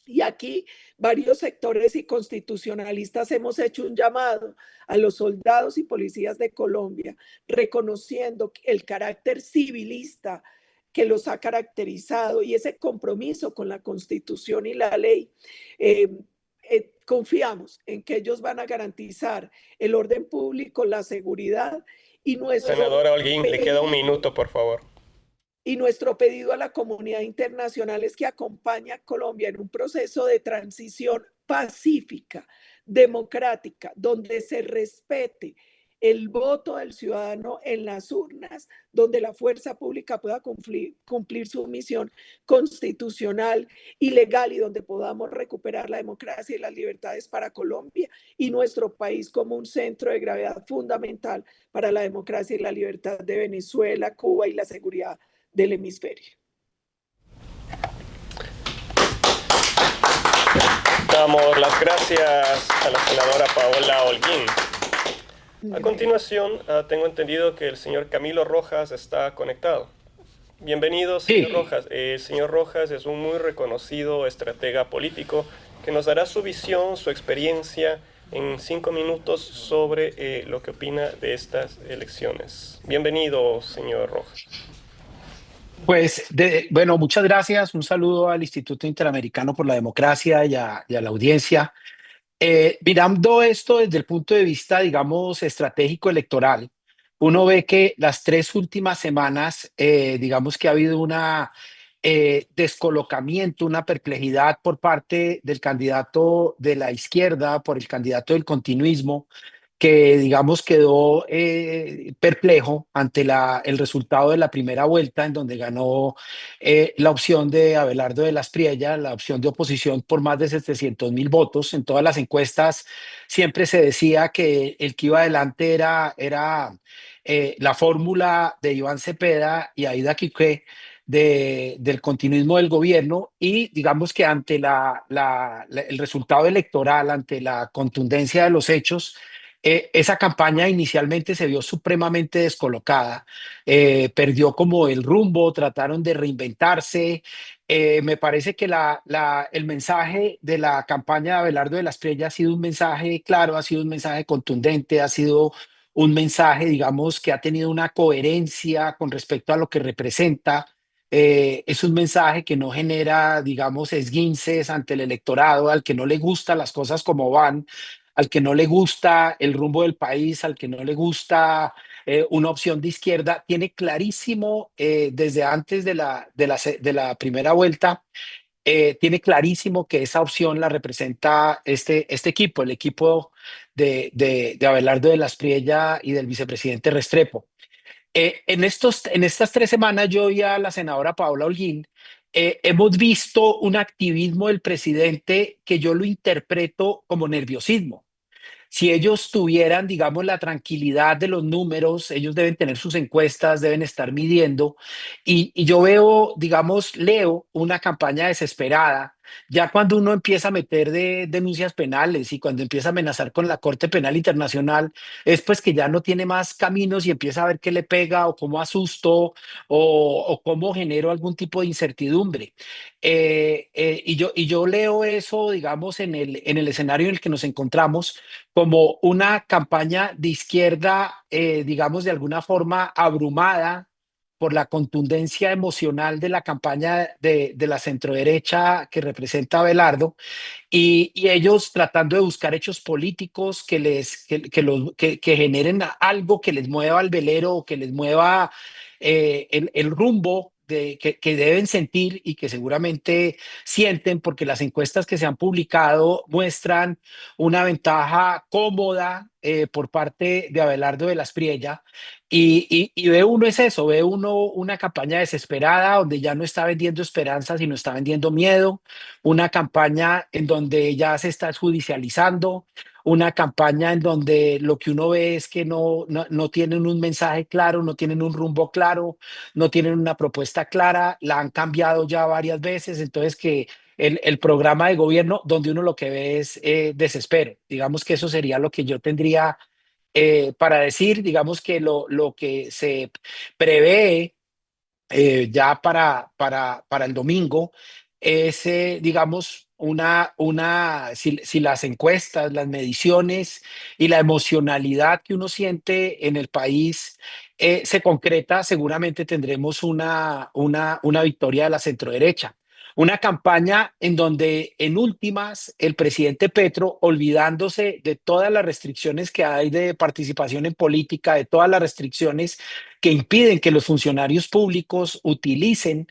Y aquí varios sectores y constitucionalistas hemos hecho un llamado a los soldados y policías de Colombia, reconociendo el carácter civilista que los ha caracterizado y ese compromiso con la Constitución y la ley. Confiamos en que ellos van a garantizar el orden público, la seguridad y nuestro... Senadora Holguín, le queda un minuto, por favor. Y nuestro pedido a la comunidad internacional es que acompañe a Colombia en un proceso de transición pacífica, democrática, donde se respete el voto del ciudadano en las urnas, donde la fuerza pública pueda cumplir su misión constitucional y legal y donde podamos recuperar la democracia y las libertades para Colombia y nuestro país como un centro de gravedad fundamental para la democracia y la libertad de Venezuela, Cuba y la seguridad del hemisferio. Damos las gracias a la senadora Paola Holguín. A continuación, tengo entendido que el señor Camilo Rojas está conectado. Bienvenido, señor Rojas. El señor Rojas es un muy reconocido estratega político que nos dará su visión, su experiencia en 5 minutos sobre lo que opina de estas elecciones. Bienvenido, señor Rojas. Pues, bueno, muchas gracias. Un saludo al Instituto Interamericano por la Democracia y a la audiencia. Mirando esto desde el punto de vista, digamos, estratégico electoral, uno ve que las 3 últimas semanas, digamos que ha habido una descolocamiento, una perplejidad por parte del candidato de la izquierda, por el candidato del continuismo, que digamos quedó perplejo ante el resultado de la primera vuelta, en donde ganó la opción de Abelardo de las Priella, la opción de oposición por más de 700.000 votos. En todas las encuestas siempre se decía que el que iba adelante era la fórmula de Iván Cepeda y Aida Quique del continuismo del gobierno, y digamos que ante el resultado electoral, ante la contundencia de los hechos, esa campaña inicialmente se vio supremamente descolocada, perdió como el rumbo, trataron de reinventarse. Me parece que el mensaje de la campaña de Abelardo de las Priella ha sido un mensaje claro, ha sido un mensaje contundente, ha sido un mensaje, digamos, que ha tenido una coherencia con respecto a lo que representa. Es un mensaje que no genera, digamos, esguinces ante el electorado, al que no le gustan las cosas como van, al que no le gusta el rumbo del país, al que no le gusta una opción de izquierda. Tiene clarísimo desde antes de la primera vuelta, tiene clarísimo que esa opción la representa este equipo, el equipo de Abelardo de las Priella y del vicepresidente Restrepo. En estas 3 semanas, yo y a la senadora Paola Holguín hemos visto un activismo del presidente que yo lo interpreto como nerviosismo. Si ellos tuvieran, digamos, la tranquilidad de los números, ellos deben tener sus encuestas, deben estar midiendo, y yo veo, digamos, leo una campaña desesperada. Ya cuando uno empieza a meter denuncias penales y cuando empieza a amenazar con la Corte Penal Internacional, es pues que ya no tiene más caminos y empieza a ver qué le pega o cómo asusto o cómo genero algún tipo de incertidumbre. Y yo leo eso, digamos, en el escenario en el que nos encontramos, como una campaña de izquierda, digamos, de alguna forma abrumada por la contundencia emocional de la campaña de la centroderecha que representa a Abelardo, y ellos tratando de buscar hechos políticos que generen algo que les mueva el velero, o que les mueva el rumbo que deben sentir y que seguramente sienten, porque las encuestas que se han publicado muestran una ventaja cómoda por parte de Abelardo de las Priella. Y ve uno es eso, ve uno una campaña desesperada donde ya no está vendiendo esperanza, sino está vendiendo miedo, una campaña en donde ya se está judicializando, una campaña en donde lo que uno ve es que no tienen un mensaje claro, no tienen un rumbo claro, no tienen una propuesta clara, la han cambiado ya varias veces. Entonces que el programa de gobierno, donde uno lo que ve es desespero. Digamos que eso sería lo que yo tendría para decir. Digamos que lo que se prevé ya para el domingo es, digamos, si las encuestas, las mediciones y la emocionalidad que uno siente en el país se concreta, seguramente tendremos una victoria de la centroderecha. Una campaña en donde, en últimas, el presidente Petro, olvidándose de todas las restricciones que hay de participación en política, de todas las restricciones que impiden que los funcionarios públicos utilicen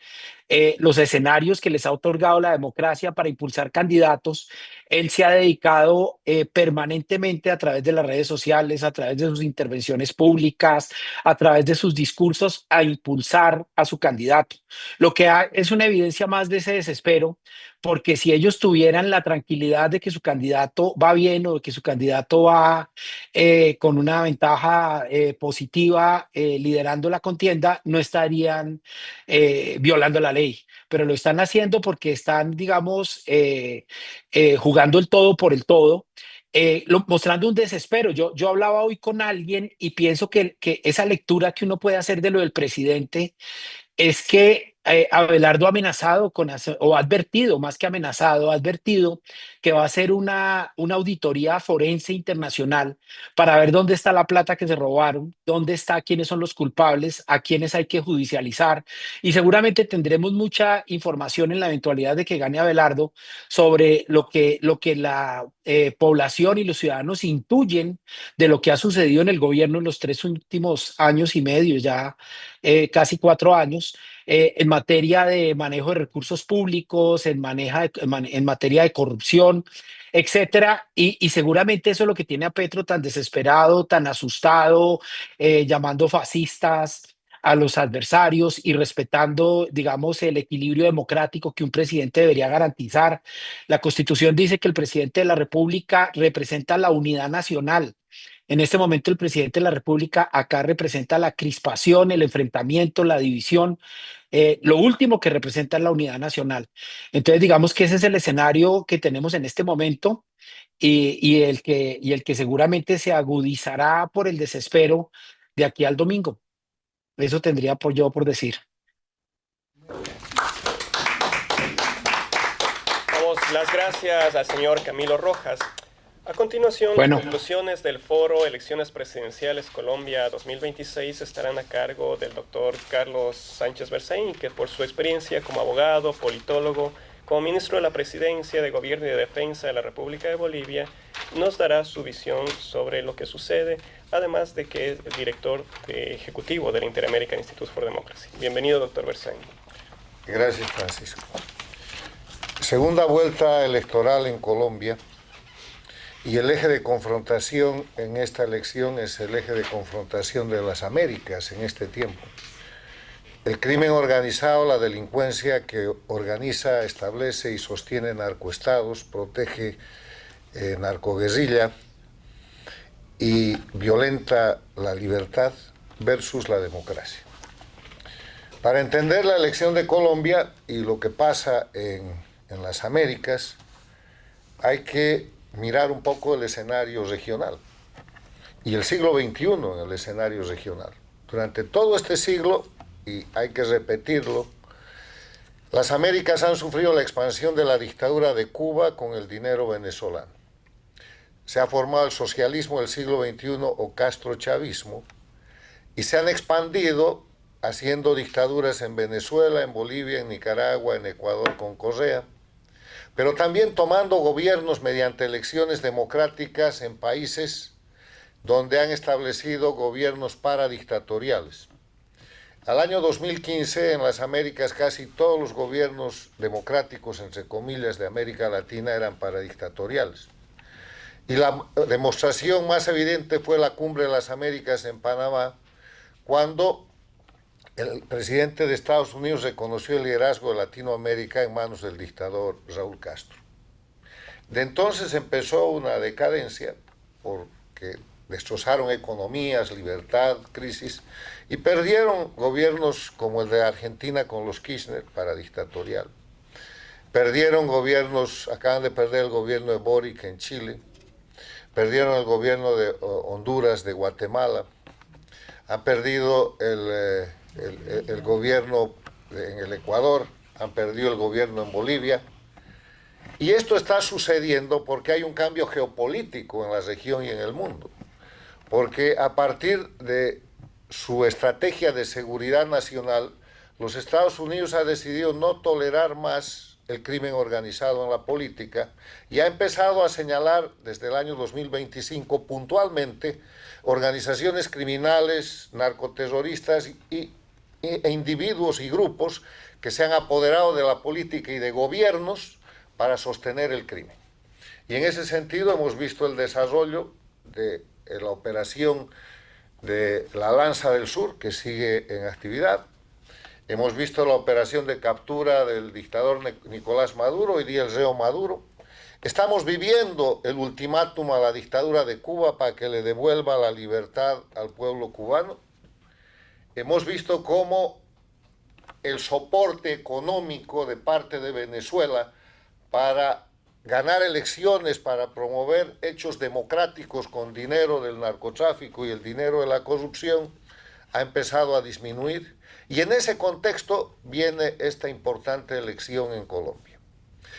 los escenarios que les ha otorgado la democracia para impulsar candidatos, él se ha dedicado permanentemente a través de las redes sociales, a través de sus intervenciones públicas, a través de sus discursos, a impulsar a su candidato. Lo que es una evidencia más de ese desespero, porque si ellos tuvieran la tranquilidad de que su candidato va bien o de que su candidato va con una ventaja positiva liderando la contienda, no estarían violando la ley, pero lo están haciendo porque están, digamos, jugando el todo por el todo. Mostrando un desespero. Yo hablaba hoy con alguien y pienso que esa lectura que uno puede hacer de lo del presidente es que Abelardo ha amenazado o ha advertido, más que amenazado, ha advertido que va a hacer una auditoría forense internacional para ver dónde está la plata que se robaron, dónde está, quiénes son los culpables, a quiénes hay que judicializar. Y seguramente tendremos mucha información en la eventualidad de que gane Abelardo sobre lo que la población y los ciudadanos intuyen de lo que ha sucedido en el gobierno en los 3 últimos años y medio, ya casi 4 años, en materia de manejo de recursos públicos, en materia de corrupción, etcétera. Y seguramente eso es lo que tiene a Petro tan desesperado, tan asustado, llamando fascistas a los adversarios y respetando, digamos, el equilibrio democrático que un presidente debería garantizar. La Constitución dice que el presidente de la República representa la unidad nacional. En este momento el presidente de la República acá representa la crispación, el enfrentamiento, la división. Lo último que representa es la unidad nacional. Entonces, digamos que ese es el escenario que tenemos en este momento y el que seguramente se agudizará por el desespero de aquí al domingo. Eso tendría yo por decir. Damos las gracias al señor Camilo Rojas. A continuación, Bueno. las conclusiones del foro Elecciones Presidenciales Colombia 2026 estarán a cargo del doctor Carlos Sánchez Berzaín, que por su experiencia como abogado, politólogo, como ministro de la Presidencia de Gobierno y de Defensa de la República de Bolivia, nos dará su visión sobre lo que sucede, además de que es el director ejecutivo del Inter-American Institute for Democracy. Bienvenido, doctor Berzaín. Gracias, Francisco. Segunda vuelta electoral en Colombia. Y el eje de confrontación en esta elección es el eje de confrontación de las Américas en este tiempo. El crimen organizado, la delincuencia que organiza, establece y sostiene narcoestados, protege narcoguerrilla y violenta la libertad versus la democracia. Para entender la elección de Colombia y lo que pasa en las Américas, hay que mirar un poco el escenario regional y el siglo XXI en el escenario regional. Durante todo este siglo, y hay que repetirlo, las Américas han sufrido la expansión de la dictadura de Cuba con el dinero venezolano. Se ha formado el socialismo del siglo XXI o castrochavismo y se han expandido haciendo dictaduras en Venezuela, en Bolivia, en Nicaragua, en Ecuador con Correa, pero también tomando gobiernos mediante elecciones democráticas en países donde han establecido gobiernos paradictatoriales. Al año 2015, en las Américas, casi todos los gobiernos democráticos, entre comillas, de América Latina eran paradictatoriales. Y la demostración más evidente fue la Cumbre de las Américas en Panamá, cuando el presidente de Estados Unidos reconoció el liderazgo de Latinoamérica en manos del dictador Raúl Castro. De entonces empezó una decadencia porque destrozaron economías, libertad, crisis, y perdieron gobiernos como el de Argentina con los Kirchner, paradictatorial. Perdieron gobiernos, acaban de perder el gobierno de Boric en Chile, perdieron el gobierno de Honduras, de Guatemala, han perdido el gobierno en el Ecuador, han perdido el gobierno en Bolivia. Y esto está sucediendo porque hay un cambio geopolítico en la región y en el mundo. Porque a partir de su estrategia de seguridad nacional, los Estados Unidos han decidido no tolerar más el crimen organizado en la política y ha empezado a señalar desde el año 2025 puntualmente organizaciones criminales, narcoterroristas y e individuos y grupos que se han apoderado de la política y de gobiernos para sostener el crimen. Y en ese sentido hemos visto el desarrollo de la operación de la Lanza del Sur, que sigue en actividad. Hemos visto la operación de captura del dictador Nicolás Maduro, hoy día el reo Maduro. Estamos viviendo el ultimátum a la dictadura de Cuba para que le devuelva la libertad al pueblo cubano. Hemos visto cómo el soporte económico de parte de Venezuela para ganar elecciones, para promover hechos democráticos con dinero del narcotráfico y el dinero de la corrupción, ha empezado a disminuir. Y en ese contexto viene esta importante elección en Colombia.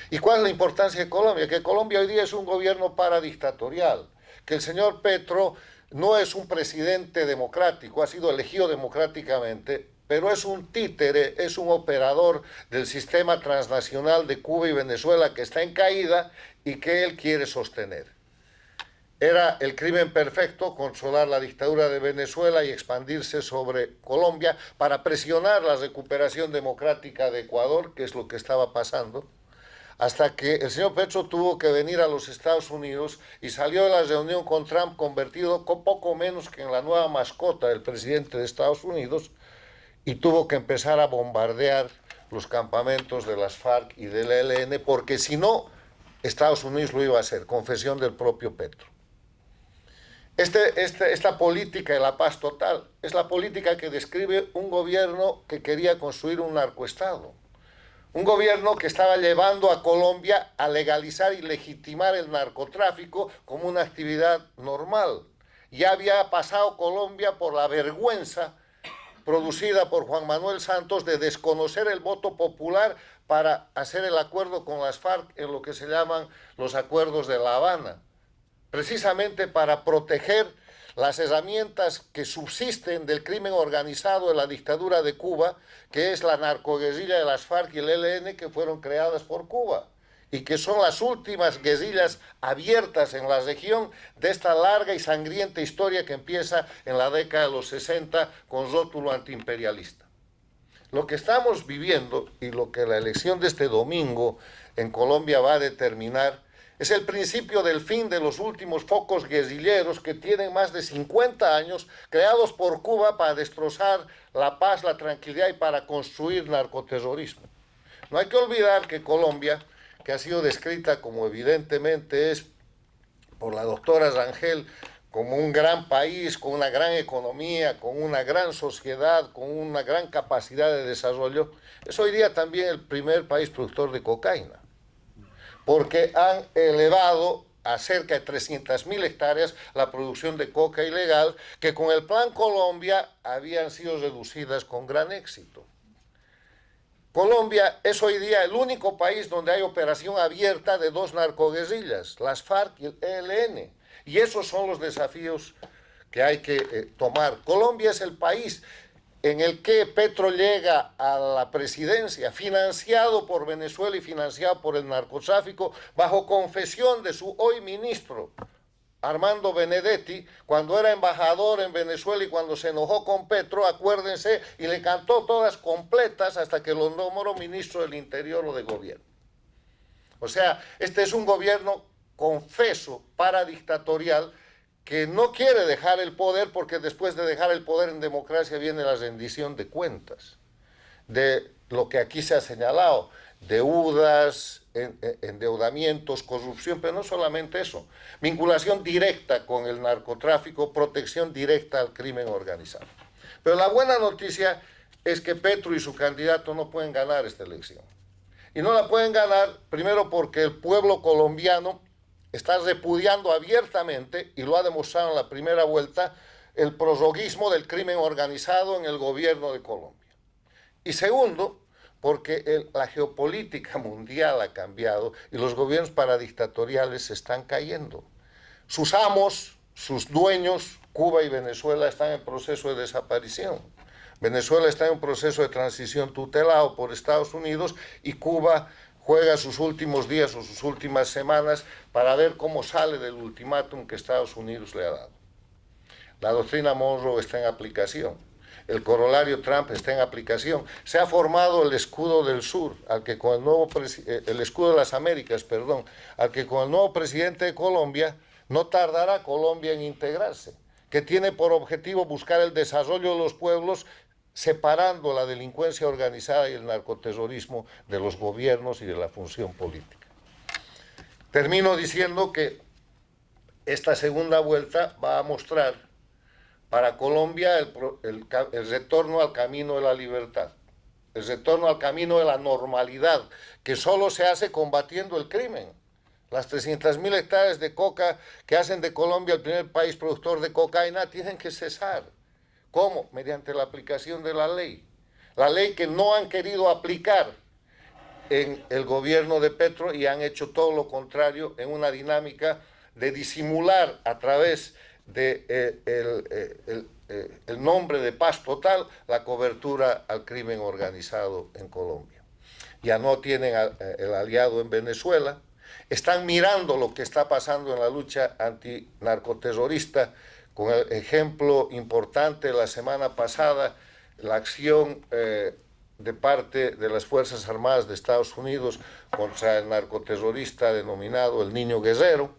¿Y cuál es la importancia de Colombia? Que Colombia hoy día es un gobierno paradictatorial, que el señor Petro no es un presidente democrático, ha sido elegido democráticamente, pero es un títere, es un operador del sistema transnacional de Cuba y Venezuela que está en caída y que él quiere sostener. Era el crimen perfecto controlar la dictadura de Venezuela y expandirse sobre Colombia para presionar la recuperación democrática de Ecuador, que es lo que estaba pasando, hasta que el señor Petro tuvo que venir a los Estados Unidos y salió de la reunión con Trump convertido poco menos que en la nueva mascota del presidente de Estados Unidos, y tuvo que empezar a bombardear los campamentos de las FARC y del ELN, porque si no, Estados Unidos lo iba a hacer, confesión del propio Petro. Esta política de la paz total es la política que describe un gobierno que quería construir un narcoestado. Un gobierno que estaba llevando a Colombia a legalizar y legitimar el narcotráfico como una actividad normal. Ya había pasado Colombia por la vergüenza producida por Juan Manuel Santos de desconocer el voto popular para hacer el acuerdo con las FARC en lo que se llaman los acuerdos de La Habana, precisamente para proteger las herramientas que subsisten del crimen organizado de la dictadura de Cuba, que es la narcoguerrilla de las FARC y el ELN, que fueron creadas por Cuba y que son las últimas guerrillas abiertas en la región de esta larga y sangrienta historia que empieza en la década de los 60 con rótulo antiimperialista. Lo que estamos viviendo y lo que la elección de este domingo en Colombia va a determinar es el principio del fin de los últimos focos guerrilleros que tienen más de 50 años, creados por Cuba para destrozar la paz, la tranquilidad y para construir narcoterrorismo. No hay que olvidar que Colombia, que ha sido descrita como evidentemente es por la doctora Rangel como un gran país, con una gran economía, con una gran sociedad, con una gran capacidad de desarrollo, es hoy día también el primer país productor de cocaína, porque han elevado a cerca de 300.000 hectáreas la producción de coca ilegal, que con el Plan Colombia habían sido reducidas con gran éxito. Colombia es hoy día el único país donde hay operación abierta de dos narcoguerrillas, las FARC y el ELN. Y esos son los desafíos que hay que tomar. Colombia es el país en el que Petro llega a la presidencia, financiado por Venezuela y financiado por el narcotráfico, bajo confesión de su hoy ministro, Armando Benedetti, cuando era embajador en Venezuela y cuando se enojó con Petro, acuérdense, y le cantó todas completas hasta que lo nombró ministro del Interior o de Gobierno. O sea, este es un gobierno confeso, paradictatorial, que no quiere dejar el poder porque después de dejar el poder en democracia viene la rendición de cuentas, de lo que aquí se ha señalado, deudas, endeudamientos, corrupción, pero no solamente eso, vinculación directa con el narcotráfico, protección directa al crimen organizado. Pero la buena noticia es que Petro y su candidato no pueden ganar esta elección. Y no la pueden ganar, primero porque el pueblo colombiano está repudiando abiertamente, y lo ha demostrado en la primera vuelta, el prorroguismo del crimen organizado en el gobierno de Colombia. Y segundo, porque la geopolítica mundial ha cambiado y los gobiernos paradictatoriales se están cayendo. Sus amos, sus dueños, Cuba y Venezuela, están en proceso de desaparición. Venezuela está en un proceso de transición tutelado por Estados Unidos y Cuba juega sus últimos días o sus últimas semanas para ver cómo sale del ultimátum que Estados Unidos le ha dado. La doctrina Monroe está en aplicación. el corolario Trump está en aplicación. Se ha formado el escudo del sur, al que con el escudo de las Américas, perdón, al que con el nuevo presidente de Colombia no tardará Colombia en integrarse, que tiene por objetivo buscar el desarrollo de los pueblos, separando la delincuencia organizada y el narcoterrorismo de los gobiernos y de la función política. Termino diciendo que esta segunda vuelta va a mostrar para Colombia el retorno al camino de la libertad, el retorno al camino de la normalidad, que solo se hace combatiendo el crimen. Las 300.000 hectáreas de coca que hacen de Colombia el primer país productor de cocaína tienen que cesar. ¿Cómo? Mediante la aplicación de la ley. La ley que no han querido aplicar en el gobierno de Petro y han hecho todo lo contrario en una dinámica de disimular a través de el nombre de paz total la cobertura al crimen organizado en Colombia. Ya no tienen el aliado en Venezuela, están mirando lo que está pasando en la lucha antinarcoterrorista, con el ejemplo importante la semana pasada, la acción de parte de las Fuerzas Armadas de Estados Unidos contra el narcoterrorista denominado el Niño Guerrero,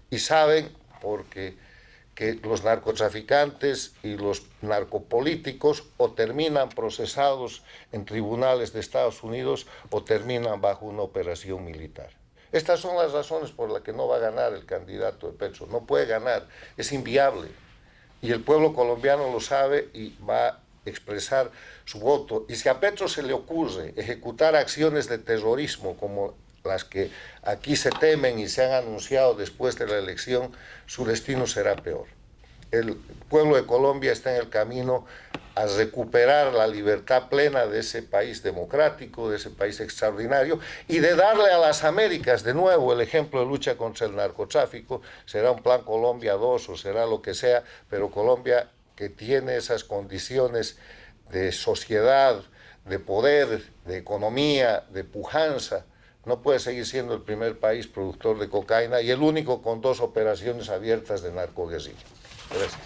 y saben porque que los narcotraficantes y los narcopolíticos o terminan procesados en tribunales de Estados Unidos o terminan bajo una operación militar. Estas son las razones por las que no va a ganar el candidato de Petro. No puede ganar, es inviable. Y el pueblo colombiano lo sabe y va a expresar su voto. Y si a Petro se le ocurre ejecutar acciones de terrorismo como las que aquí se temen y se han anunciado después de la elección, su destino será peor. El pueblo de Colombia está en el camino a recuperar la libertad plena de ese país democrático, de ese país extraordinario, y de darle a las Américas de nuevo el ejemplo de lucha contra el narcotráfico. Será un plan Colombia 2 o será lo que sea, pero Colombia, que tiene esas condiciones de sociedad, de poder, de economía, de pujanza, no puede seguir siendo el primer país productor de cocaína y el único con 2 operaciones abiertas de narcoguerrilla. Gracias.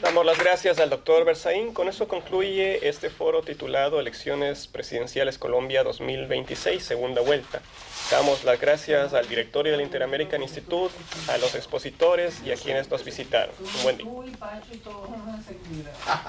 Damos las gracias al doctor Berzaín. Con eso concluye este foro titulado Elecciones Presidenciales Colombia 2026, segunda vuelta. Damos las gracias al directorio del Inter-American Institute, a los expositores y a quienes nos visitaron. Un buen día.